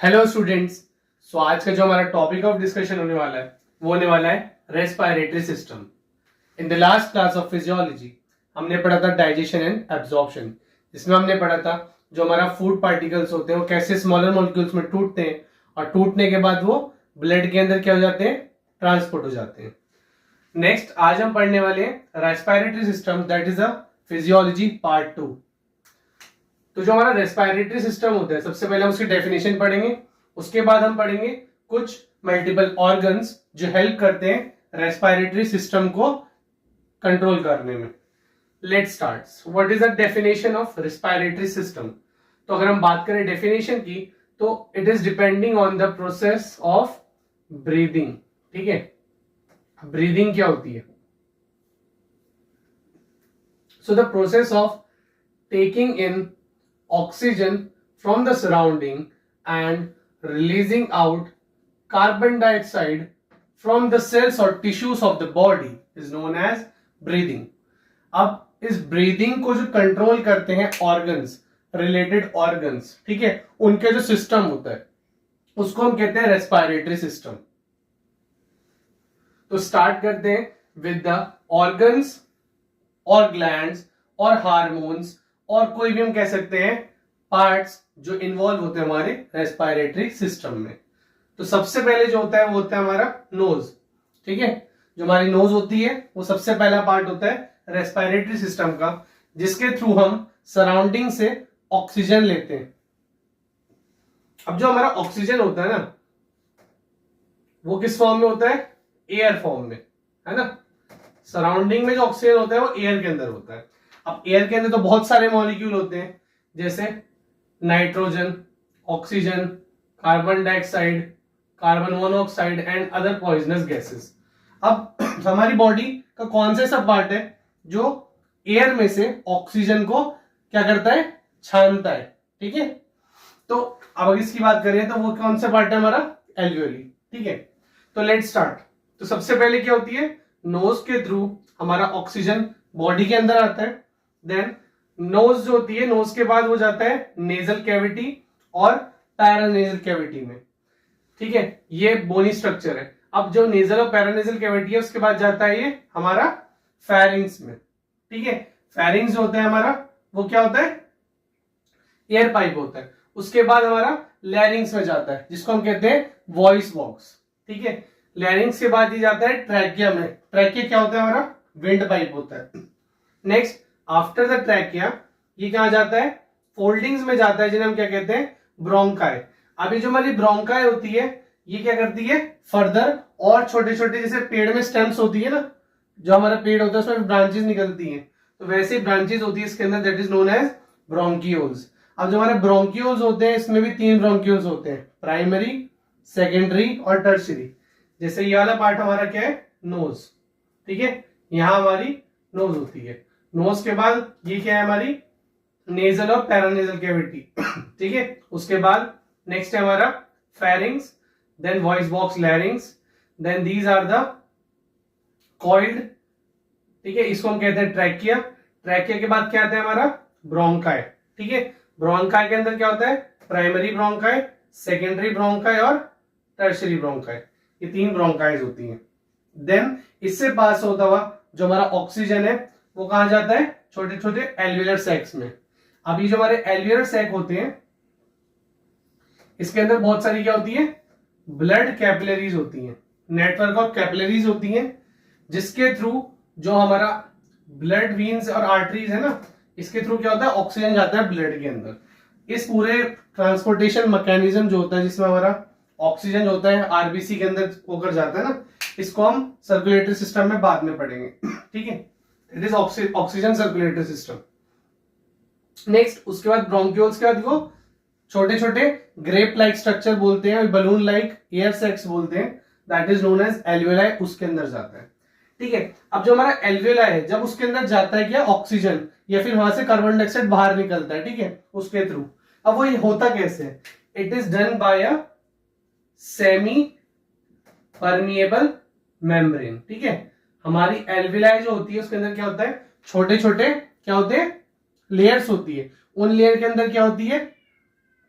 Hello students. सो आज का जो हमारा टॉपिक ऑफ डिस्कशन होने वाला है वो होने वाला है respiratory system. In the last class of physiology हमने पढ़ा था डाइजेशन एंड एब्जॉर्प्शन, जिसमें हमने पढ़ा था जो हमारा फूड पार्टिकल्स होते हैं वो कैसे स्मॉलर मॉलिक्यूल्स में टूटते हैं और टूटने के बाद वो ब्लड के अंदर क्या हो जाते हैं, ट्रांसपोर्ट हो जाते हैं। नेक्स्ट आज हम पढ़ने वाले हैं respiratory system, that is a physiology part 2। तो जो हमारा रेस्पिरेटरी सिस्टम होता है सबसे पहले हम उसकी डेफिनेशन पढ़ेंगे, उसके बाद हम पढ़ेंगे कुछ मल्टीपल ऑर्गन्स जो हेल्प करते हैं रेस्पिरेटरी सिस्टम को कंट्रोल करने में। Let's start. What is the definition of respiratory system? तो अगर हम बात करें डेफिनेशन की तो it is depending on the process of breathing. ठीक है, ब्रीदिंग क्या होती है? So the process of taking in oxygen from the surrounding and releasing out carbon dioxide from the cells or tissues of the body is known as breathing. अब इस breathing को जो control करते हैं ऑर्गन्स, रिलेटेड ऑर्गन्स, ठीक है, उनके जो सिस्टम होता है उसको हम कहते हैं रेस्पिरेटरी सिस्टम। तो स्टार्ट करते हैं विद द ऑर्गन्स और ग्लैंड्स और हार्मोन्स और कोई भी हम कह सकते हैं पार्ट्स जो इन्वॉल्व होते हैं हमारे रेस्पिरेटरी सिस्टम में। तो सबसे पहले जो होता है वो होता है हमारा नोज। ठीक है, जो हमारी नोज होती है वो सबसे पहला पार्ट होता है रेस्पिरेटरी सिस्टम का, जिसके थ्रू हम सराउंडिंग से ऑक्सीजन लेते हैं। अब जो हमारा ऑक्सीजन होता है ना वो किस फॉर्म में होता है? एयर फॉर्म में, है ना। सराउंडिंग में जो ऑक्सीजन होता है वो एयर के अंदर होता है। अब एयर के अंदर तो बहुत सारे मॉलिक्यूल होते हैं, जैसे nitrogen, oxygen, carbon dioxide, carbon monoxide and other poisonous gases. अब हमारी बॉडी का कौन सा पार्ट है जो एयर में से ऑक्सीजन को क्या करता है? छानता है। ठीक है, तो अब इसकी बात करें तो वो कौन सा पार्ट है हमारा? एल्वियोली। ठीक है, तो लेट्स स्टार्ट। तो सबसे पहले क्या होती है? नोज के थ्रू हमारा ऑक्सीजन बॉडी के अंदर आता है। देन नोज जो होती है, नोज के बाद वो जाता है नेजल कैविटी और पैरानेजल कैविटी में। ठीक है, ये बोनी स्ट्रक्चर है। अब जो नेजल और पैरानेजल कैविटी है उसके बाद जाता है ये हमारा फेरिंग्स में। ठीक है, फेरिंग्स जो होता है हमारा वो क्या होता है? एयर पाइप होता है। उसके बाद हमारा लैरिंग्स में जाता है जिसको हम कहते हैं वॉइस बॉक्स। ठीक है, लैरिंग्स के बाद ये जाता है ट्रैकिया में। ट्रैकिया क्या होता है? हमारा विंड पाइप होता है। नेक्स्ट आफ्टर द ट्रैकिया ये कहा जाता है? फोल्डिंग्स में जाता है, जिन्हें हम क्या कहते हैं? ब्रोंकाई। अभी जो हमारी ब्रोंकाई होती है ये क्या करती है? फर्दर और छोटे छोटे, जैसे पेड़ में स्टेम्स होती है ना, जो हमारा पेड़ होता है उसमें ब्रांचेस निकलती हैं, तो वैसे ब्रांचेस होती है इसके अंदर, that is known as bronchioles. अब जो हमारे ब्रोंकियोल्स होते हैं इसमें भी 3 ब्रोंकियोल्स होते हैं, प्राइमरी, सेकेंडरी और टर्शियरी। जैसे ये वाला पार्ट हमारा क्या है? नोज। ठीक है, यहां हमारी नोज होती है। नोज के बाद ये क्या है? हमारी नेजल और पैरानेजल कैविटी। ठीक है, उसके बाद नेक्स्ट है हमारा pharynx, then voice box, larynx, then these are the coiled. ठीक है, इसको हम कहते हैं ट्रैकिया। ट्रैकिया के बाद क्या आता है? हमारा ब्रोंकाई। ठीक है, ब्रोंकाई के अंदर क्या होता है? प्राइमरी ब्रोंकाई, सेकेंडरी ब्रोंकाई और टर्शियरी ब्रोंकाई। ये 3 ब्रोंकाइज होती हैं। देन इससे पास होता हुआ जो हमारा ऑक्सीजन है वो कहा जाता है? छोटे छोटे एल्वियुलर सैक्स में। अभी जो हमारे एल्वियुलर सैक होते हैं इसके अंदर बहुत सारी क्या होती है? ब्लड कैपिलरीज होती हैं, नेटवर्क ऑफ कैपिलरीज होती हैं, जिसके थ्रू जो हमारा ब्लड वीन्स और आर्टरीज है ना, इसके थ्रू क्या होता है? ऑक्सीजन जाता है ब्लड के अंदर। इस पूरे ट्रांसपोर्टेशन मैकेनिज्म जो होता है जिसमें हमारा ऑक्सीजन होता है आरबीसी के अंदर होकर जाता है ना, इसको हम सर्कुलेटरी सिस्टम में बाद में पढ़ेंगे। ठीक है, it is oxygen circulatory system. Next उसके बाद ब्रोंक्यूल्स के बाद वो छोटे छोटे ग्रेप लाइक स्ट्रक्चर बोलते हैं, बलून लाइक एयर सैक्स बोलते हैं, that is known as alveoli, उसके अंदर जाता है। ठीक है, अब जो हमारा एल्वियोलाई है जब उसके अंदर जाता है क्या? ऑक्सीजन, या फिर वहां से कार्बन डाइऑक्साइड बाहर निकलता है। ठीक है, उसके थ्रू। अब वो होता कैसे है? It is done by a semi permeable membrane. ठीक है, हमारी एल्वियोलाई जो होती है उसके अंदर क्या होता है? छोटे छोटे क्या होते हैं? लेयर्स होती है। उन लेयर के अंदर क्या होती है?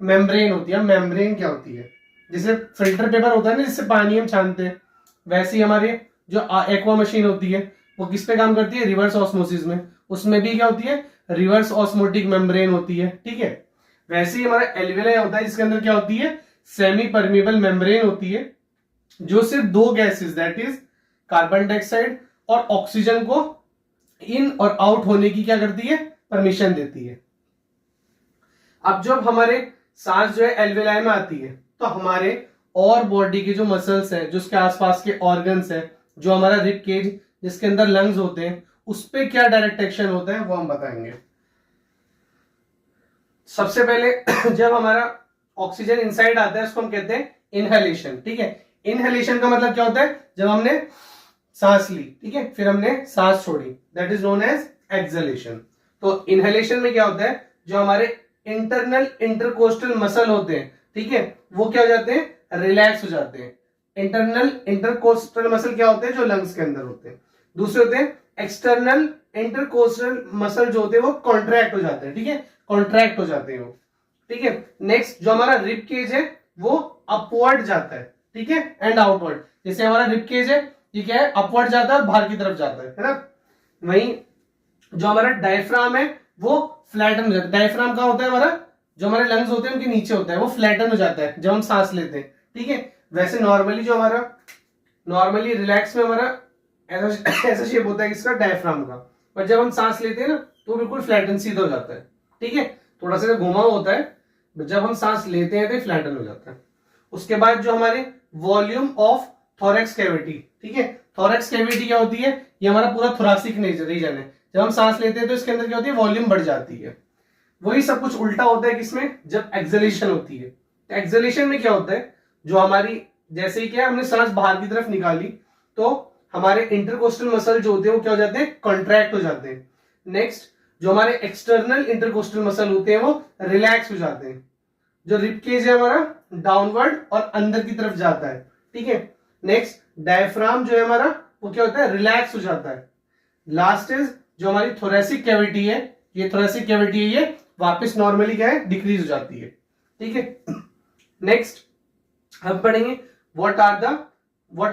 मेम्ब्रेन होती है। मेम्ब्रेन क्या होती है? जैसे फिल्टर पेपर होता है ना जिससे पानी हम छानते हैं, वैसे ही हमारे जो एक्वा मशीन होती है वो किस पे काम करती है? रिवर्स ऑस्मोसिस में। उसमें भी क्या होती है? रिवर्स ऑस्मोटिक मेम्ब्रेन होती है, ठीक है। वैसे ही हमारा एल्वेलाई होता है जिसके अंदर क्या होती है? सेमी परमिएबल मेम्ब्रेन होती है, जो सिर्फ दो gases that is carbon dioxide और ऑक्सीजन को इन और आउट होने की क्या करती है? परमिशन देती है। अब जब हमारे सांस जो है एल्वेलाई में आती है तो हमारे और बॉडी के जो मसल्स हैं, जो उसके आसपास के ऑर्गन्स हैं, जो हमारा रिब केज जिसके अंदर लंग्स होते हैं, उस पे क्या डायरेक्ट एक्शन होता है वो हम बताएंगे। सबसे पहले जब हमारा ऑक्सीजन इनसाइड आता है उसको हम कहते हैं इनहेलेशन, ठीक है। इनहेलेशन का मतलब क्या होता है? जब हमने सांस ली, ठीक है, फिर हमने सांस छोड़ी, that is known as exhalation. तो इनहेलेशन में क्या होता है? जो हमारे इंटरनल इंटरकोस्टल मसल होते हैं, ठीक है, वो क्या हो जाते हैं? रिलैक्स हो जाते हैं। इंटरनल इंटरकोस्टल मसल क्या होते हैं? जो लंग्स के अंदर होते हैं। दूसरे होते हैं एक्सटर्नल इंटरकोस्टल मसल, जो होते हैं वो कॉन्ट्रैक्ट हो जाते हैं, ठीक है, कॉन्ट्रैक्ट हो जाते हैं वो, ठीक है। नेक्स्ट जो हमारा रिब केज है वो अपवर्ड जाता है, ठीक है, एंड आउटवर्ड। जैसे हमारा रिब केज है ये क्या है? अपवर्ड जाता है और बाहर की तरफ जाता है ना। वहीं जो हमारा डायफ्राम है वो फ्लैटन हो जाता है। डायफ्राम कहाँ होता है हमारा? जो हमारे लंग्स होते हैं उनके नीचे होता है, वो फ्लैटन हो जाता है जब हम सांस लेते हैं, ठीक है। वैसे नॉर्मली जो हमारा नॉर्मली रिलैक्स में हमारा ऐसा शेप होता है किसका? डायफ्राम का। पर जब हम सांस लेते हैं ना तो बिल्कुल फ्लैटन सीधा हो जाता है, ठीक है, थोड़ा सा घुमा होता है। जब हम सांस लेते हैं तो फ्लैटन हो जाता है। उसके बाद जो हमारे वॉल्यूम ऑफ थोरैक्स कैविटी, ठीक है, थोरैक्स कैविटी क्या होती है? ये हमारा पूरा थोरासिक रीजन है। जब हम सांस लेते हैं तो इसके अंदर क्या होती है? वॉल्यूम बढ़ जाती है। वही सब कुछ उल्टा होता है किसमें? जब एक्सहेलेशन होती है। तो एक्सहेलेशन में क्या होता है? जो हमारी जैसे ही क्या हमने सांस बाहर की तरफ निकाली तो हमारे इंटरकोस्टल मसल जो होते हैं वो क्या हो जाते हैं? कॉन्ट्रैक्ट हो जाते हैं। नेक्स्ट जो हमारे एक्सटर्नल इंटरकोस्टल मसल होते हैं वो रिलैक्स हो जाते हैं। जो रिब केज है हमारा डाउनवर्ड और अंदर की तरफ जाता है, ठीक है। नेक्स्ट डायफ्राम जो है हमारा वो क्या होता है? रिलैक्स हो जाता है। लास्ट इज जो हमारी थोरेसिक कैविटी है, ये थोरेसिक कैविटी है, ये वापस नॉर्मली क्या है? डिक्रीज हो जाती है, ठीक है। नेक्स्ट हम पढ़ेंगे व्हाट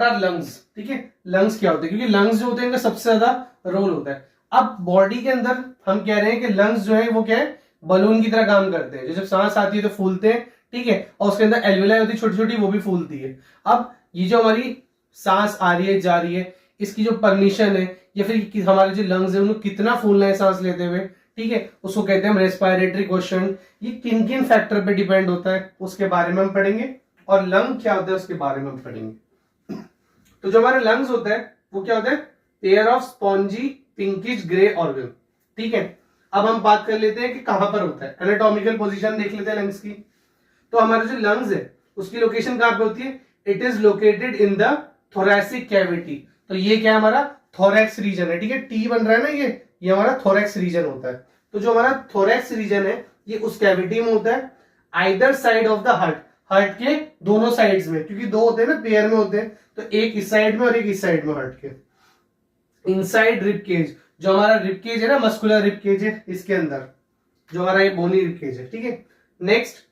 आर लंग्स, ठीक है। लंग्स क्या होते हैं? क्योंकि लंग्स जो होते हैं इनका सबसे ज्यादा रोल होता है। अब बॉडी के अंदर हम कह रहे हैं कि लंग्स जो है वो क्या है? बलून की तरह काम करते हैं। जब सांस आती है तो फूलते हैं, ठीक है, और उसके अंदर एल्वेलाई होती है छोटी छोटी, वो भी फूलती है। अब ये जो हमारी सांस आ रही है जा रही है, इसकी जो परमिशन है या फिर हमारे जो लंग्स है उनको कितना फूलना है सांस लेते हुए, ठीक है, उसको कहते हैं रेस्पिरेटरी क्वेश्चन। ये किन किन फैक्टर पे डिपेंड होता है उसके बारे में हम पढ़ेंगे, और लंग क्या होता है उसके बारे में हम पढ़ेंगे। तो जो हमारे लंग्स होता है वो क्या होता है? Pair of spongy pinkish grey organ, ठीक है। अब हम बात कर लेते हैं कि कहां पर होता है। एनाटॉमिकल पोजीशन देख लेते हैं लंग्स की। तो हमारे जो लंग्स है उसकी लोकेशन कहां पे होती है? It is located in the thoracic cavity. तो ये क्या है? हमारा थोरैक्स रीजन है, ठीक है, टी बन रहा है ना, ये हमारा थोरैक्स रीजन होता है। तो जो हमारा थोरैक्स रीजन है ये उस कैविटी में होता है, either side of the heart, heart के दोनों साइड्स में, क्योंकि दो होते हैं ना, पेयर में होते हैं, तो एक इस साइड में और एक इस साइड में हार्ट के। इनसाइड रिब केज, जो हमारा रिब केज है ना, मस्कुलर रिब केज है, इसके अंदर जो हमारा ये बोनी रिब केज है, ठीक है। Next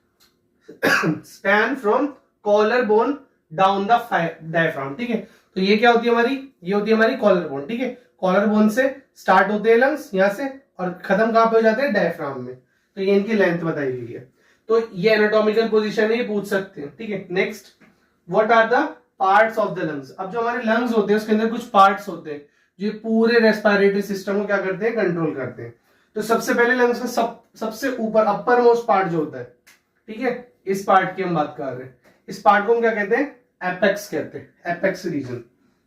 span from collar bone down the diaphragm, ठीक है। तो ये क्या होती है हमारी? ये होती है हमारी कॉलर बोन, ठीक है। कॉलर बोन से स्टार्ट होते हैं लंग्स यहां से और खत्म कहां पे हो जाते हैं? डायफ्राम में। तो ये इनकी लेंथ बताई गई है। तो ये एनाटॉमिकल पोजीशन है, ये पूछ सकते हैं, ठीक है। Next what are the parts of the lungs. अब जो हमारे लंग्स होते हैं उसके अंदर कुछ पार्ट्स होते हैं जो पूरे रेस्पिरेटरी सिस्टम को क्या करते हैं? कंट्रोल करते हैं। तो सबसे पहले लंग्स का सबसे ऊपर अपर मोस्ट पार्ट जो होता है, ठीक है, इस पार्ट की हम बात कर रहे हैं। इस पार्ट को हम क्या कहते हैं? एपेक्स कहते हैं, एपेक्स रीजन।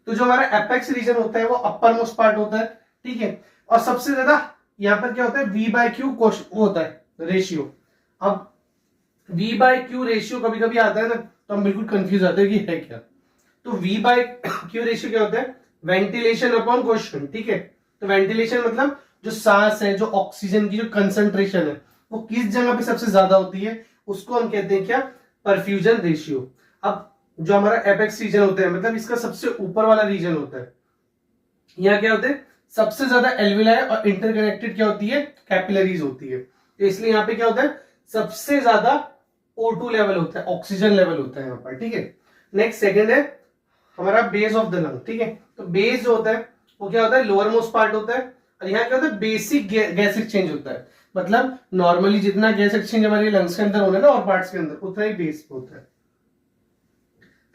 तो जो हमारा एपेक्स रीजन होता है वो अपर मोस्ट पार्ट होता है, ठीक है। और सबसे ज्यादा यहाँ पर क्या होता है? V/Q होता है रेशियो। अब V/Q रेशियो कभी कभी आता है ना तो हम बिल्कुल कंफ्यूज आते हैं कि है क्या। तो V/Q रेशियो क्या होता है? वेंटिलेशन अपॉन क्वेश्चन, ठीक है। तो वेंटिलेशन मतलब जो सांस है, जो ऑक्सीजन की जो कंसंट्रेशन है वो किस जगह पे सबसे ज्यादा होती है, उसको हम कहते हैं क्या? Perfusion ratio. अब जो हमारा एपेक्स रीजन होता है मतलब इसका सबसे ऊपर वाला रीजन होता है, यहाँ क्या होता है? सबसे ज्यादा एल्विलाई और इंटरकनेक्टेड क्या होती है? कैपिलरीज होती है। तो इसलिए यहाँ पे क्या होता है? सबसे ज्यादा O2 लेवल होता है, ऑक्सीजन लेवल होता है यहाँ पर, ठीक है। नेक्स्ट सेकंड है हमारा बेस ऑफ द लंग, ठीक है। तो बेस जो होता है वो क्या होता है, लोअर मोस्ट पार्ट होता है, और यहाँ क्या होता है, बेसिक गैस एक्सचेंज होता है। मतलब नॉर्मली जितना गैस एक्सचेंज हमारे लंग्स के अंदर होना है ना और पार्ट्स के अंदर, उतना ही बेस होता है।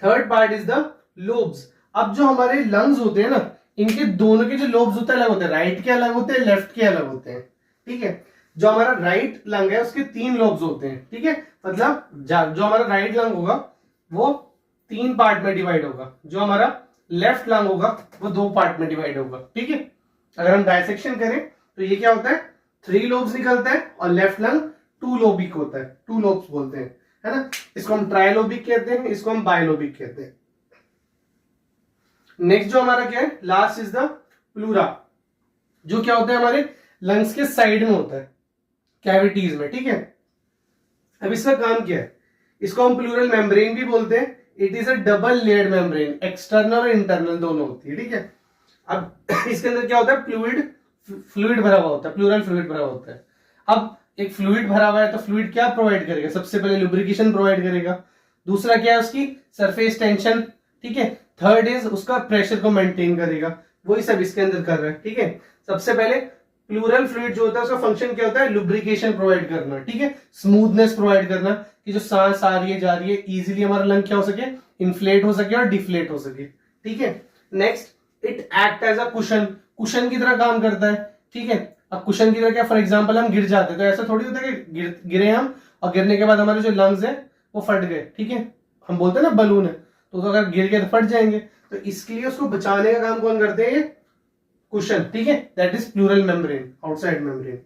Third part is the lobes. अब जो हमारे लंग्स होते हैं ना, इनके दोनों के जो लोब्स होते हैं अलग होते हैं, राइट के अलग होते हैं, लेफ्ट के अलग होते हैं, ठीक है। जो हमारा राइट लंग है उसके 3 लोब्स होते हैं, ठीक है। मतलब जो हमारा राइट लंग होगा वो 3 पार्ट में डिवाइड होगा, जो हमारा लेफ्ट लंग होगा वो 2 पार्ट में डिवाइड होगा, ठीक है। अगर हम डायसेक्शन करें तो ये क्या होता है, 3 लोब्स निकलता है, और लेफ्ट लंग 2 लोबिक होता है, 2 लोब्स बोलते हैं, है ना। इसको हम ट्राइलोबिक कहते हैं, इसको हम बायलोबिक कहते हैं। नेक्स्ट जो हमारा क्या है, लास्ट इज द प्लूरा, जो क्या होता है हमारे लंग्स के साइड में होता है, कैविटीज में, ठीक है। अब इसका काम क्या है, इसको हम प्लूरल मेम्ब्रेन भी बोलते हैं। It is a double layered membrane, external और इंटरनल दोनों होती है, ठीक है। अब इसके अंदर क्या होता है, फ्लूइड भरा हुआ होता है, प्लूरल फ्लूइड भरा हुआ होता है। अब एक फ्लूइड भरा हुआ है तो फ्लूइड क्या प्रोवाइड करेगा, सबसे पहले लुब्रिकेशन प्रोवाइड करेगा, दूसरा क्या है उसकी सरफेस टेंशन, ठीक है। थर्ड इज उसका प्रेशर को मेंटेन करेगा, वही सब इसके अंदर कर रहा है, ठीक है। सबसे पहले प्लूरल फ्लूइड जो होता है उसका फंक्शन क्या होता है, लुब्रिकेशन प्रोवाइड करना, ठीक है, स्मूथनेस प्रोवाइड करना, कि जो सांस आ रही है जा रही है इजीली हमारा लंग क्या हो सके, इन्फ्लेट हो सके और डिफ्लेट हो सके, ठीक है। Next it act as a cushion, cushion की तरह काम करता है, ठीक है। अब कुशन की तरह क्या, फॉर एग्जांपल हम गिर जाते तो ऐसा थोड़ी होता है कि गिरे हम और गिरने के बाद हमारे जो लंग्स है वो फट गए, ठीक है। हम बोलते हैं ना बलून है, तो अगर गिर गए तो फट जाएंगे, तो इसके लिए उसको बचाने का काम कौन करते हैं, कुशन, ठीक है। That is pleural membrane, outside membrane.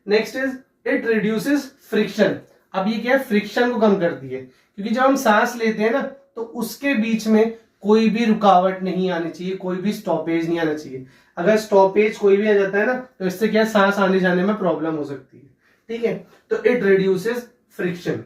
Next is it reduces friction. अब ये क्या है, फ्रिक्शन को कम करती है, क्योंकि जब हम सांस लेते हैं ना तो उसके बीच में कोई भी रुकावट नहीं आनी चाहिए, कोई भी स्टॉपेज नहीं आना चाहिए। अगर स्टॉपेज कोई भी आ जाता है ना तो इससे क्या सांस आने जाने में प्रॉब्लम हो सकती है, ठीक है। तो it reduces friction.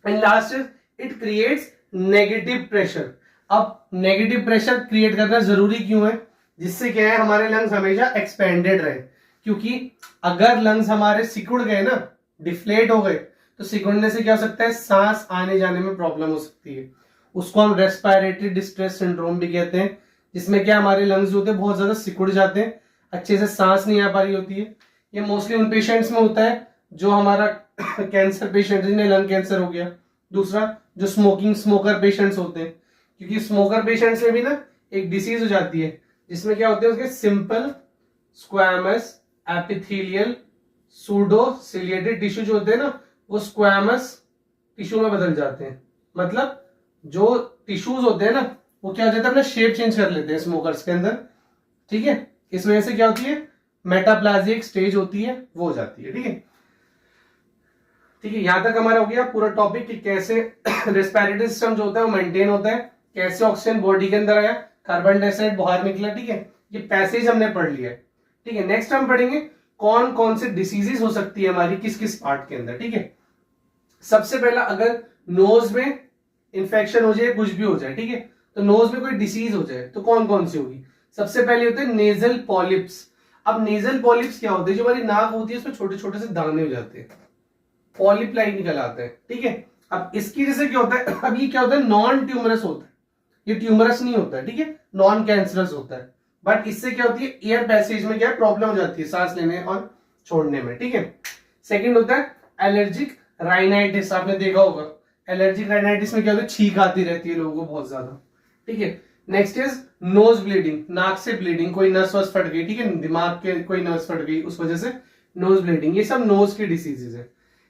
And last is it creates negative pressure. अब नेगेटिव प्रेशर क्रिएट करना जरूरी क्यों है, जिससे क्या है हमारे लंग्स हमेशा एक्सपेंडेड रहे, क्योंकि अगर लंग्स हमारे सिकुड़ गए ना, डिफ्लेट हो गए, तो सिकुड़ने से क्या हो सकता है, सांस आने जाने में प्रॉब्लम हो सकती है। उसको हम रेस्पिरेटरी डिस्ट्रेस सिंड्रोम भी कहते हैं, जिसमें क्या हमारे लंग्स जो होते हैं बहुत ज्यादा सिकुड़ जाते हैं, अच्छे से सांस नहीं आ पा रही होती है। ये मोस्टली उन पेशेंट्स में होता है जो हमारा कैंसर पेशेंट, जिन्हें लंग कैंसर हो गया। दूसरा जो स्मोकर पेशेंट्स होते हैं, क्योंकि स्मोकर पेशेंट्स में भी ना एक डिसीज हो जाती है जिसमें क्या होते हैं, उसके simple squamous epithelial pseudo ciliated tissue जो होते हैं ना वो स्क्वैमस टिश्यू में बदल जाते हैं। मतलब जो टिश्यूज होते हैं ना वो क्या हो जाता है, अपना शेप चेंज कर लेते हैं स्मोकर्स के अंदर, ठीक है। इस वजह से क्या होती है, मेटाप्लाजिक स्टेज होती है वो हो जाती है, ठीक है। ठीक है, यहां तक हमारा हो गया पूरा टॉपिक कि कैसे रेस्पिरेटरी सिस्टम जो होता है वो मेंटेन होता है, कैसे ऑक्सीजन बॉडी के अंदर आया, कार्बन डाइऑक्साइड बाहर निकला, ठीक है। ये पैसेज हमने पढ़ लिया, ठीक है। नेक्स्ट हम पढ़ेंगे कौन कौन से डिसीजेस हो सकती है हमारी किस किस पार्ट के अंदर, ठीक है। सबसे पहला, अगर नोज में इंफेक्शन हो जाए, कुछ भी हो जाए, ठीक है, तो नोज में कोई डिसीज हो जाए तो कौन कौन सी होगी। सबसे पहले होते हैं नेजल पॉलिप्स। अब नेजल पॉलिप्स क्या होते हैं, जो हमारी नाक होती है उसमें छोटे छोटे से दाने हो जाते हैं, पॉलिप लाइक निकल आते हैं, ठीक है। अब इसकी वजह से क्या होता है, अब ये क्या होता है, नॉन ट्यूमरस होता है, ये ट्यूमरस नहीं होता है, ठीक है, नॉन कैंसरस होता है। बट इससे क्या होती है, एयर पैसेज में क्या प्रॉब्लम हो जाती है, सांस लेने और छोड़ने में, ठीक है। सेकंड होता है एलर्जिक राइनाइटिस, आपने देखा होगा एलर्जिक राइनाइटिस में क्या होता है, छींक आती रहती है लोगों को बहुत ज्यादा, ठीक है। नेक्स्ट इज नोज ब्लीडिंग, नाक से ब्लीडिंग, कोई नस वस फट गई, ठीक है, दिमाग के कोई नस फट गई उस वजह से नोज ब्लीडिंग, ये सब नोज की डिसीजेज है।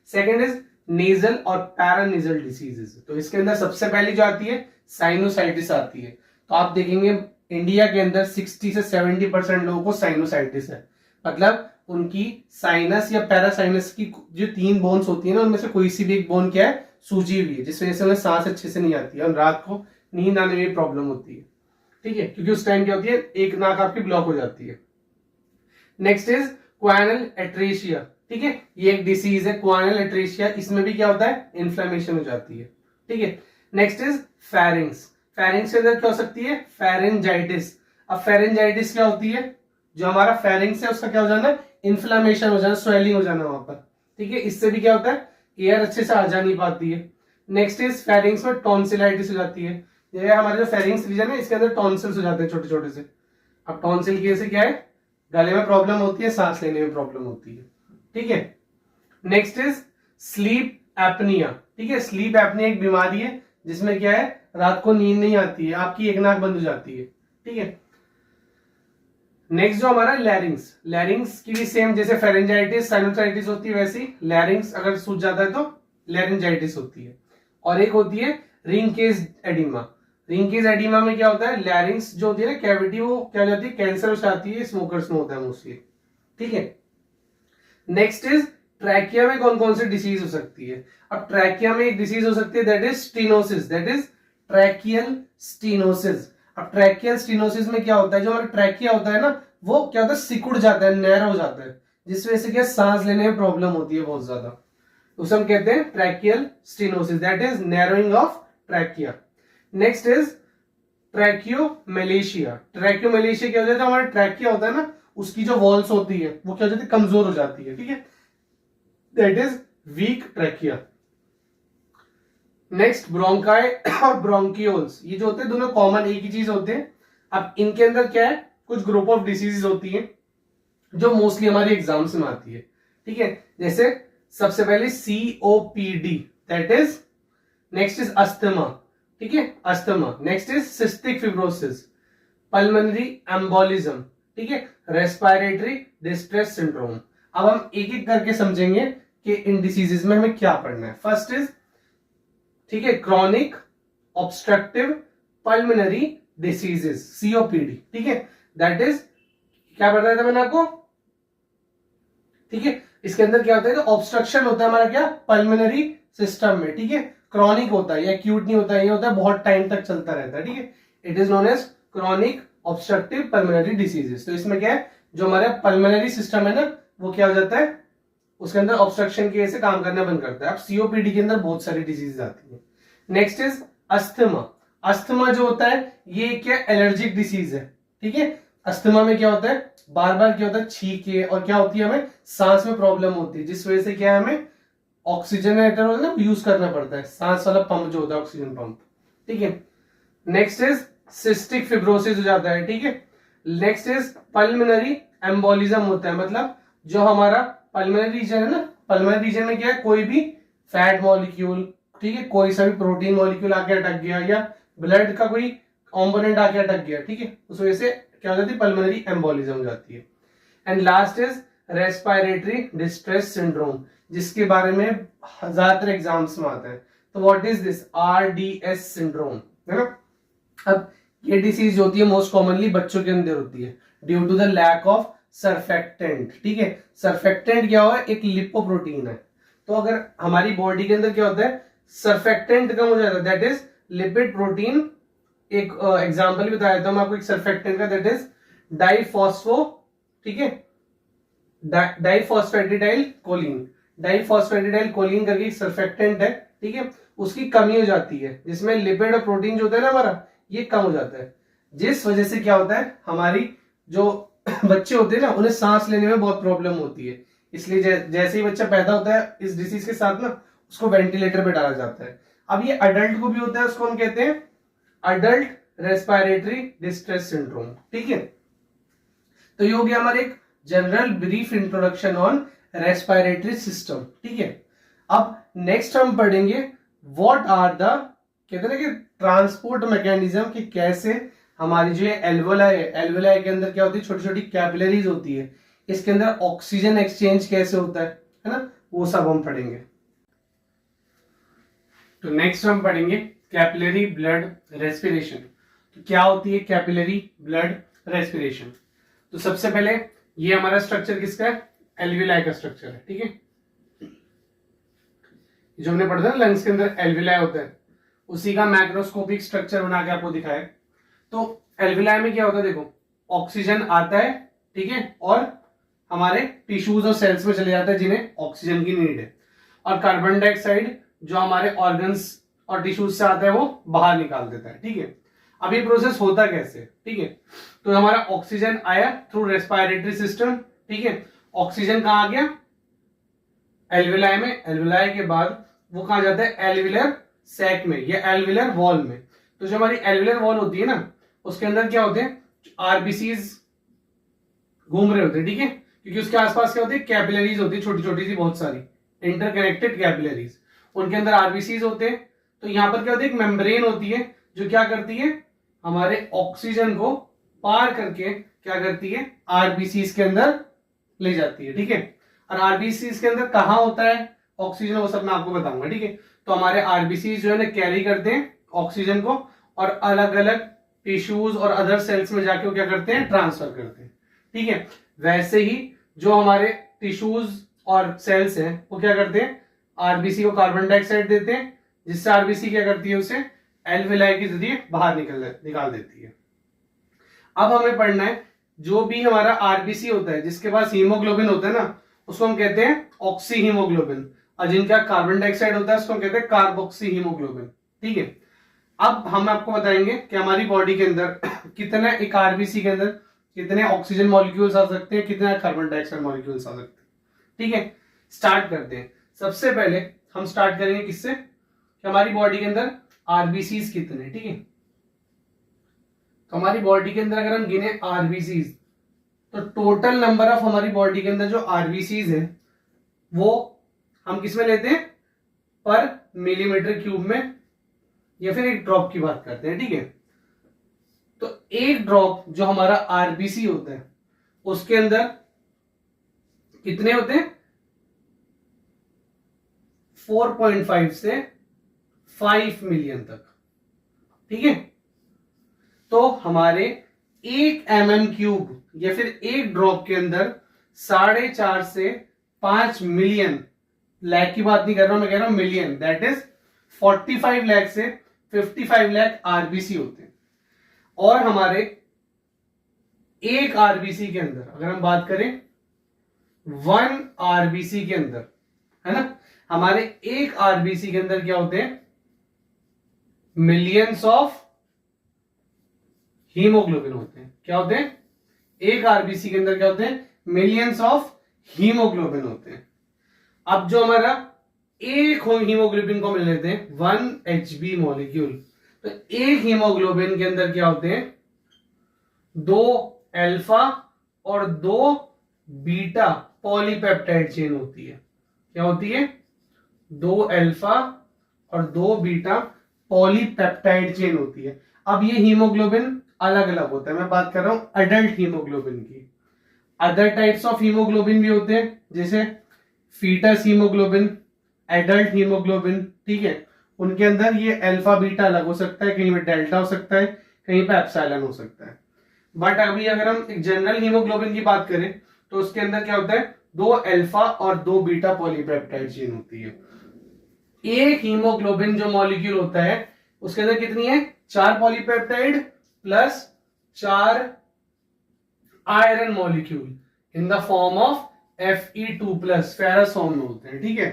सेकेंड इज नेजल और पैरानेजल डिसीजेज, तो इसके अंदर सबसे पहली जो आती है साइनोसाइटिस आती है। तो आप देखेंगे इंडिया के अंदर 60 से 70% लोगों को साइनोसाइटिस है, मतलब उनकी साइनस या पैरासाइनस की जो 3 बोन्स होती है ना उनमें से कोई सी भी एक बोन क्या है, सूजी हुई है, जिस वजह से उन्हें सांस अच्छे से नहीं आती है और रात को नींद आने में प्रॉब्लम होती है, ठीक है, क्योंकि उस टाइम क्या होती है, एक नाक आपकी ब्लॉक हो जाती है। नेक्स्ट इज क्वानल एट्रेशिया, ठीक है, ये एक डिसीज है क्वानल एट्रेशिया, इसमें भी क्या होता है, इन्फ्लेमेशन हो जाती है, ठीक है। नेक्स्ट इज फेरिंग्स, फेरिंग्स के अंदर क्या हो सकती है, फेरेंजाइटिस। अब फेरेंजाइटिस क्या होती है, जो हमारा फेरिंग्स है उसका क्या हो जाना, इन्फ्लेमेशन हो जाना, स्वेलिंग हो जाना वहां पर, ठीक है। इससे भी क्या होता है, एयर अच्छे से आ जा नहीं पाती है। नेक्स्ट इज फेरिंग्स में टॉन्सिलाइटिस हो जाती है। ये हमारे जो फेरिंग्स रीजन है इसके अंदर टॉन्सिल्स हो जाते हैं छोटे छोटे से। अब टॉन्सिल की वजह से क्या है, गले में प्रॉब्लम होती है, सांस लेने में प्रॉब्लम होती है। ठीक है, नेक्स्ट इज स्लीप एपनिया। ठीक है, स्लीप एपनिया एक बीमारी है जिसमें क्या है, रात को नींद नहीं आती है, आपकी एक नाक बंद हो जाती है। ठीक है, नेक्स्ट जो हमारा लैरिंग्स, लैरिंग्स की भी सेम जैसे फेरेंजाइटिस साइनोसाइटिस होती है वैसी लैरिंग्स अगर सूज जाता है तो लैरिंजाइटिस होती है। और एक होती है ring case oedema. Ring case oedema में क्या होता है, लैरिंग्स जो होती है ना कैविटी, वो क्या हो जाती है, कैंसर हो जाती है, स्मोकर्स में होता है मोस्टली। ठीक है, नेक्स्ट इज ट्रैकिया में कौन कौन सी डिसीज हो सकती है। अब ट्रैकिया में एक डिसीज हो सकती है that is stenosis, that is tracheal stenosis. अब ट्रैकियल स्टीनोसिस में क्या होता है, जो हमारा ट्रैकिया होता है ना वो क्या होता है, सिकुड़ जाता है, नैरो हो जाता है, जिस वजह से क्या सांस लेने में प्रॉब्लम होती है बहुत ज्यादा। उसे हम कहते हैं tracheal stenosis, that is narrowing of trachea. Next is tracheomalacia. Tracheomalacia क्या हो जाता है, हमारा ट्रैकिया होता है ना उसकी जो वॉल्स होती है वो क्या हो जाती है, कमजोर हो जाती है। ठीक है, that is weak trachea. Next bronchi और ब्रोंकियोल्स, ये जो होते हैं दोनों कॉमन एक ही चीज होते हैं। अब इनके अंदर क्या है, कुछ ग्रुप ऑफ डिसीजेस होती हैं जो मोस्टली हमारे एग्जाम्स में आती है। ठीक है, जैसे सबसे पहले COPD, that is, next is asthma. ठीक है, asthma. Next is cystic fibrosis, pulmonary embolism, ठीक है, रेस्पिरेटरी डिस्ट्रेस सिंड्रोम। अब हम एक एक करके समझेंगे कि इन डिसीजेस में हमें क्या पढ़ना है। फर्स्ट इज, ठीक है, chronic obstructive pulmonary diseases, COPD। ठीक है, दैट इज, क्या बताया था मैंने आपको, ठीक है, इसके अंदर क्या होता है, ऑब्स्ट्रक्शन होता है हमारा क्या, पल्मोनरी सिस्टम में। ठीक है, क्रॉनिक होता है, या एक्यूट नहीं होता है, ये होता है बहुत टाइम तक चलता रहता है। ठीक है, it is known as chronic obstructive pulmonary diseases. तो इसमें क्या है, जो हमारा पल्मोनरी सिस्टम है ना वो क्या हो जाता है, उसके अंदर ऑब्स्ट्रक्शन की वजह से काम करना बंद करता है। अब COPD के अंदर बहुत सारी डिजीज आती है। Next is asthma. अस्थमा जो होता है ये क्या, एलर्जिक डिसीज है। ठीक है, अस्थमा में क्या होता है, बार बार क्या होता है, छींके, और क्या होती है, हमें सांस में प्रॉब्लम होती है, जिस वजह से क्या है, हमें ऑक्सीजनेटर ना यूज करना पड़ता है, सांस वाला पंप जो होता है, ऑक्सीजन पंप। ठीक है, नेक्स्ट इज सिस्टिक फिब्रोसिस हो जाता है। ठीक है, नेक्स्ट इज पल्मोनरी एम्बोलिज्म होता है, मतलब जो हमारा पल्मोनरी रीजन है ना, पल्मोनरी रीजन में क्या है, कोई भी फैट मॉलिक्यूल, ठीक है, कोई सा भी प्रोटीन मॉलिक्यूल आके अटक गया, या ब्लड का कोई कंपोनेंट आके अटक गया, ठीक है, उस वजह से क्या हो जाती है, पल्मोनरी एम्बोलिज्म हो जाती है। And last is respiratory distress syndrome, जिसके बारे में ज्यादातर एग्जाम्स में आता है। तो what is this, RDS syndrome, है ना। अब ये डिसीज होती है मोस्ट कॉमनली बच्चों के अंदर होती है due to the lack of surfactant. ठीक है, सर्फेक्टेंट क्या हुआ, एक लिपोप्रोटीन है। तो अगर हमारी बॉडी के अंदर क्या होता है, सर्फेक्टेंट कम हो जाता है, दैट इज लिपिड प्रोटीन। एक एग्जांपल बताया देता हूं मैं आपको एक सर्फेक्टेंट का, दैट इज डाइफॉस्फो, ठीक है, डाइफॉस्फेटिडाइल कोलिन। डाइफॉस्फेटिडाइल कोलिन करके एक सर्फेक्टेंट है, ठीक है, उसकी कमी हो जाती है, जिसमें लिपिड और प्रोटीन जो होता है ना हमारा, ये कम हो जाता है, जिस वजह से क्या होता है, हमारी जो बच्चे होते हैं ना उन्हें सांस लेने में बहुत प्रॉब्लम होती है। इसलिए जैसे ही बच्चा पैदा होता है इस डिसीज के साथ ना, उसको वेंटिलेटर पे डाला जाता है। अब ये अडल्ट को भी होता है, उसको हम कहते हैं अडल्ट रेस्पिरेटरी डिस्ट्रेस सिंड्रोम। ठीक है, तो ये हो गया हमारे एक general brief introduction on respiratory system. ठीक है, अब नेक्स्ट हम पढ़ेंगे व्हाट आर द, कहते हैं ना कि ट्रांसपोर्ट मैकेनिज्म, कि कैसे हमारी जो एल्वोलाई है, एल्वोलाई के अंदर क्या होती है, छोटी छोटी कैपिलरीज होती है, इसके अंदर ऑक्सीजन एक्सचेंज कैसे होता है ना, वो सब हम पढ़ेंगे। तो नेक्स्ट हम पढ़ेंगे कैपिलरी ब्लड रेस्पिरेशन। तो क्या होती है कैपिलरी ब्लड रेस्पिरेशन। तो सबसे पहले ये हमारा स्ट्रक्चर किसका है, एल्वुलाई का स्ट्रक्चर है। ठीक है, जो हमने पढ़ा था ना लंग्स के अंदर एल्वुलाई होता है, उसी का मैक्रोस्कोपिक स्ट्रक्चर बना के आपको दिखाया। तो एल्वुलाई में क्या होता है, देखो ऑक्सीजन आता है, ठीक है, और हमारे टिश्यूज और सेल्स में चले जाता है जिन्हें ऑक्सीजन की नीड है, और कार्बन डाइऑक्साइड जो हमारे ऑर्गन्स और टिश्यूज से आता है वो बाहर निकाल देता है। ठीक है, अब ये प्रोसेस होता कैसे, ठीक है, तो हमारा ऑक्सीजन आया थ्रू रेस्पिरेटरी सिस्टम। ठीक है, ऑक्सीजन कहां आ गया, एल्विलाई में, एल्विलाई के बाद वो कहा जाता है एल्विलर सैक में या एल्विलर वॉल में। तो जो हमारी एल्विलर वॉल होती है ना, उसके अंदर क्या होते हैं, आरबीसीज घूम रहे होते हैं, ठीक है, क्योंकि उसके आसपास क्या होती है, कैपिलरीज होती है, छोटी छोटी सी बहुत सारी इंटरकनेक्टेड कैपिलरीज, उनके अंदर आरबीसीज होते हैं। तो यहाँ पर क्या होती है, एक मेम्ब्रेन होती है जो क्या करती है, हमारे ऑक्सीजन को पार करके क्या करती है, आरबीसीज के अंदर ले जाती है, ठीक है। और आरबीसीज के अंदर कहाँ होता है ऑक्सीजन, वो सब मैं आपको बताऊंगा, ठीक है। तो हमारे आरबीसीज जो है ना कैरी करते हैं ऑक्सीजन को और अलग अलग टिश्यूज और अदर सेल्स में जाके वो क्या करते हैं, ट्रांसफर करते हैं, ठीक है। वैसे ही जो हमारे टिश्यूज और सेल्स हैं वो क्या करते हैं, आरबीसी को कार्बन डाइऑक्साइड देते हैं, जिससे आरबीसी क्या करती है, उसे एल्विलाई के जरिए बाहर निकाल देती है। अब हमें पढ़ना है जो भी हमारा आरबीसी होता है जिसके पास हीमोग्लोबिन होता है ना, उसको हम कहते हैं ऑक्सी हीमोग्लोबिन, और जिनका कार्बन डाइऑक्साइड होता है उसको हम कहते हैं कार्बोक्सी हीमोग्लोबिन, ठीक है। अब हम आपको बताएंगे कि हमारी बॉडी के अंदर कितना, एक आरबीसी के अंदर कितने ऑक्सीजन मॉलिक्यूल्स आ सकते हैं, कितने कार्बन डाइऑक्साइड मॉलिक्यूल्स आ सकते हैं, ठीक है। स्टार्ट करते हैं। सबसे पहले हम स्टार्ट करेंगे किससे, कि हमारी बॉडी के अंदर आरबीसीज कितने, ठीक है। तो हमारी बॉडी के अंदर अगर हम गिने आरबीसीज, तो टोटल नंबर ऑफ हमारी बॉडी के अंदर जो आरबीसीज है वो हम किस में लेते हैं, पर मिलीमीटर क्यूब में, या फिर एक ड्रॉप की बात करते हैं, ठीक है। तो एक ड्रॉप जो हमारा आरबीसी होता है उसके अंदर कितने होते हैं, 4.5 से 5 मिलियन तक, ठीक है। तो हमारे 1 mm³ या फिर एक ड्रॉप के अंदर 4.5 से 5 मिलियन, लाख की बात नहीं कर रहा हूं मैं, कह रहा हूं मिलियन, दैट इज 45 लाख से 55 लाख आरबीसी होते हैं। और हमारे एक आरबीसी के अंदर अगर हम बात करें, 1 आरबीसी के अंदर, है ना, हमारे एक आरबीसी के अंदर क्या होते हैं, मिलियंस ऑफ हीमोग्लोबिन होते हैं। क्या होते हैं, एक आरबीसी के अंदर क्या होते हैं, मिलियंस ऑफ हीमोग्लोबिन होते हैं। अब जो हमारा एक हीमोग्लोबिन को मिल लेते हैं 1 HB मॉलिक्यूल, तो एक हीमोग्लोबिन के अंदर क्या होते हैं, 2 अल्फा और 2 बीटा पॉलीपेप्टाइड चेन होती है। क्या होती है, 2 अल्फा और 2 बीटा पॉलीपेप्टाइड चेन होती है। अब ये हीमोग्लोबिन अलग अलग होता है, मैं बात कर रहा हूं अडल्ट हीमोग्लोबिन की। अदर टाइप्स ऑफ हीमोग्लोबिन भी होते हैं, जैसे फीटस हीमोग्लोबिन, एडल्ट हीमोग्लोबिन, ठीक है। उनके अंदर ये अल्फा बीटा अलग हो सकता है, कहीं पे डेल्टा हो सकता है, कहीं पे एप्सिलॉन हो सकता है। बट अभी अगर हम एक जनरल हीमोग्लोबिन की बात करें तो उसके अंदर क्या होता है, 2 अल्फा और 2 बीटा पॉलीपेप्टाइड चेन होती है। एक हीमोग्लोबिन जो मॉलिक्यूल होता है उसके अंदर कितनी है, 4 polypeptide plus 4 iron molecule in the form of Fe2+, ferrous form में होते हैं, ठीक है।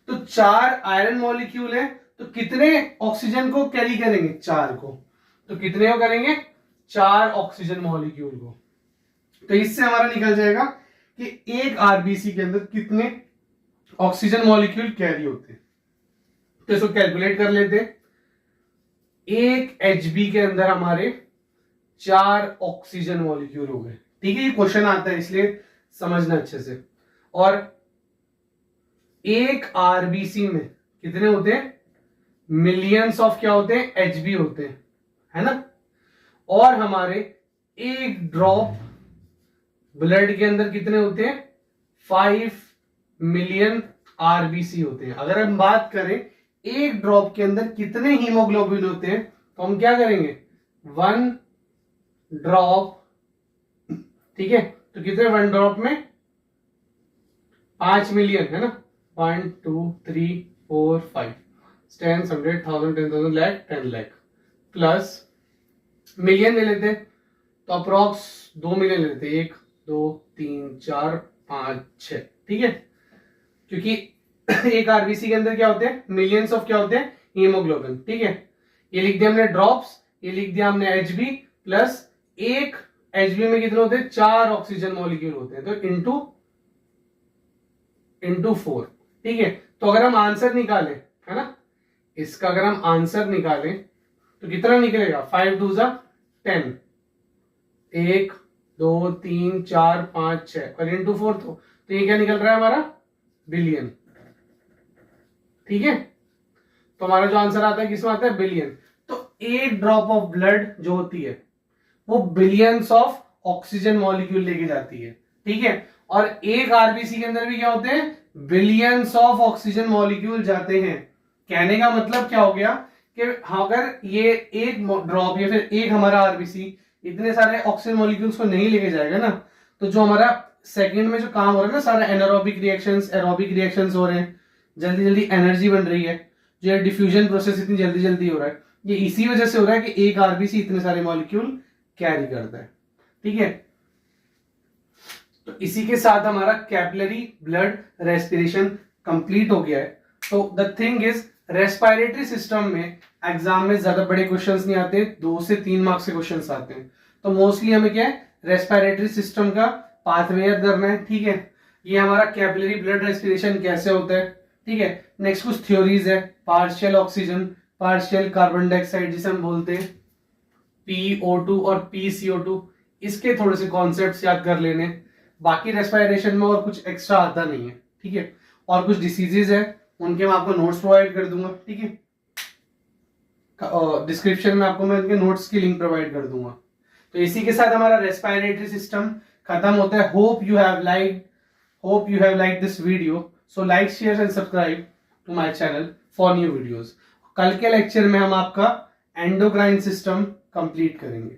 तो 4 आयरन मॉलिक्यूल है, तो कितने ऑक्सीजन को कैरी करेंगे, 4 को, तो कितने को करेंगे, 4 ऑक्सीजन मॉलिक्यूल को। तो इससे हमारा निकल जाएगा कि एक आरबीसी के अंदर कितने ऑक्सीजन मॉलिक्यूल कैरी होते हैं। तो इसको कैलकुलेट कर लेते हैं। एक एचबी के अंदर हमारे 4 ऑक्सीजन मॉलिक्यूल हो गए, ठीक है। ये क्वेश्चन आता है इसलिए समझना अच्छे से। और एक आरबीसी में कितने होते हैं, मिलियंस ऑफ क्या होते हैं, एचबी होते हैं, है ना। और हमारे एक ड्रॉप ब्लड के अंदर कितने होते हैं, 5 मिलियन आरबीसी होते हैं। अगर हम बात करें एक ड्रॉप के अंदर कितने हीमोग्लोबिन होते हैं, तो हम क्या करेंगे, 1 ड्रॉप, ठीक है। तो कितने 1 ड्रॉप में 5 मिलियन, है ना, 1 2 3 4 5 10 100 1000 10,000 लाख 10 लाख प्लस मिलियन ले लेते, तो अप्रोक्स 2 मिलियन ले लेते, 1 2 3 4 5 6, ठीक है। क्योंकि एक आरबीसी के अंदर क्या होते हैं, मिलियंस ऑफ क्या होते हैं, हीमोग्लोबिन, ठीक है। ये लिख दिया हमने ड्रॉप्स, ये लिख दिया हमने एचबी, प्लस एक एचबी में कितने होते हैं, 4 ऑक्सीजन मॉलिक्यूल होते हैं, तो इंटू 4, ठीक है, तो अगर हम आंसर निकालें, है ना, इसका अगर हम आंसर निकालें तो कितना निकलेगा, 5 2 जा 10, 1 2 3 4 5 6 और इंटू 4 तो ये क्या निकल रहा है हमारा, बिलियन। ठीक है, तो हमारा जो आंसर आता है किसमें आता है, बिलियन। तो एक ड्रॉप ऑफ ब्लड जो होती है वो बिलियंस ऑफ ऑक्सीजन मॉलिक्यूल लेके जाती है। ठीक है, और एक आरबीसी के अंदर भी क्या होते हैं, बिलियंस ऑफ ऑक्सीजन मॉलिक्यूल जाते हैं। कहने का मतलब क्या हो गया कि अगर ये एक ड्रॉप या फिर एक हमारा आरबीसी इतने सारे ऑक्सीजन मॉलिक्यूल्स को नहीं लेके जाएगा ना, तो जो हमारा सेकंड में जो काम हो रहा है ना, सारा एनारोबिक रिएक्शंस एरोबिक रिएक्शंस हो रहे हैं, जल्दी जल्दी एनर्जी बन रही है, जो ये डिफ्यूजन प्रोसेस इतनी जल्दी जल्दी हो रहा है, ये इसी वजह से हो रहा है कि एक आरबीसी इतने सारे मॉलिक्यूल कैरी करता है। ठीक है, तो इसी के साथ हमारा कैपिलरी ब्लड रेस्पिरेशन कंप्लीट हो गया है। तो the thing is, respiratory system में एग्जाम में ज्यादा बड़े क्वेश्चंस नहीं आते, 2 से 3 मार्क्स के क्वेश्चंस आते हैं। तो मोस्टली हमें क्या है, रेस्पिरेटरी सिस्टम का पाथवे याद करना है। ठीक है, ये हमारा कैपिलरी ब्लड रेस्पिरेशन कैसे होता है। ठीक है, नेक्स्ट कुछ थ्योरीज है, partial oxygen, partial carbon dioxide जिसे हम बोलते हैं, PO2 और PCO2, इसके थोड़े से कॉन्सेप्ट्स याद कर लेने। बाकी रेस्पिरेशन में और कुछ एक्स्ट्रा आता नहीं है। ठीक है, और कुछ डिसीजेज है उनके मैं आपको नोट्स प्रोवाइड कर दूंगा। ठीक है, डिस्क्रिप्शन में आपको मैं उनके नोट्स की लिंक प्रोवाइड कर दूंगा। तो इसी के साथ हमारा रेस्पिरेटरी सिस्टम खत्म होता है। Hope you have like this video, so like share and subscribe to my channel for new videos. कल के लेक्चर में हम आपका एंडोक्राइन सिस्टम कंप्लीट करेंगे।